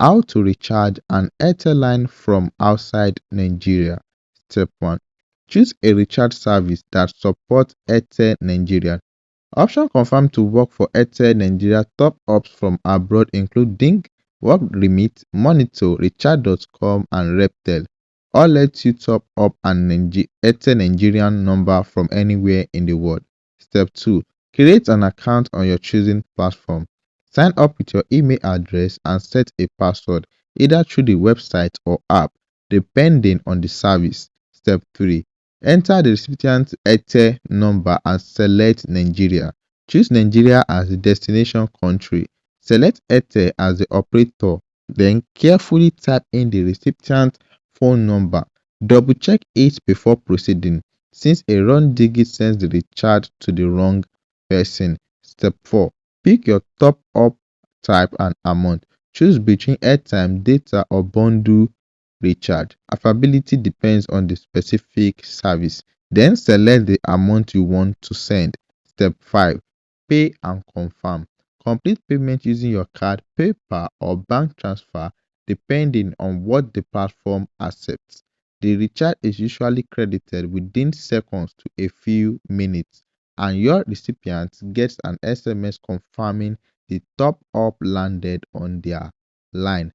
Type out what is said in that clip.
how to recharge an Airtel line from outside Nigeria. Step 1. Choose a recharge service that supports Airtel Nigeria. Options confirmed to work for Airtel Nigeria. Top ups from abroad include Ding, Work Remit, Monitor, Recharge.com, and Reptel. All let you top up an Airtel Nigerian number from anywhere in the world. Step 2. Create an account on your choosing platform. Sign up with your email address and set a password either through the website or app, depending on the service. Step 3. Enter the recipient's Airtel number and select Nigeria. Choose Nigeria as the destination country. Select Airtel as the operator. Then carefully type in the recipient's phone number. Double check it before proceeding, since a wrong digit sends the recharge to the wrong person. Step 4. Pick your top up type and amount. Choose between airtime, data, or bundle recharge. Affability depends on the specific service. Then select the amount you want to send. Step 5. Pay and confirm. Complete payment using your card, PayPal, or bank transfer depending on what the platform accepts. The recharge is usually credited within seconds to a few minutes, and your recipient gets an SMS confirming the top up landed on their line.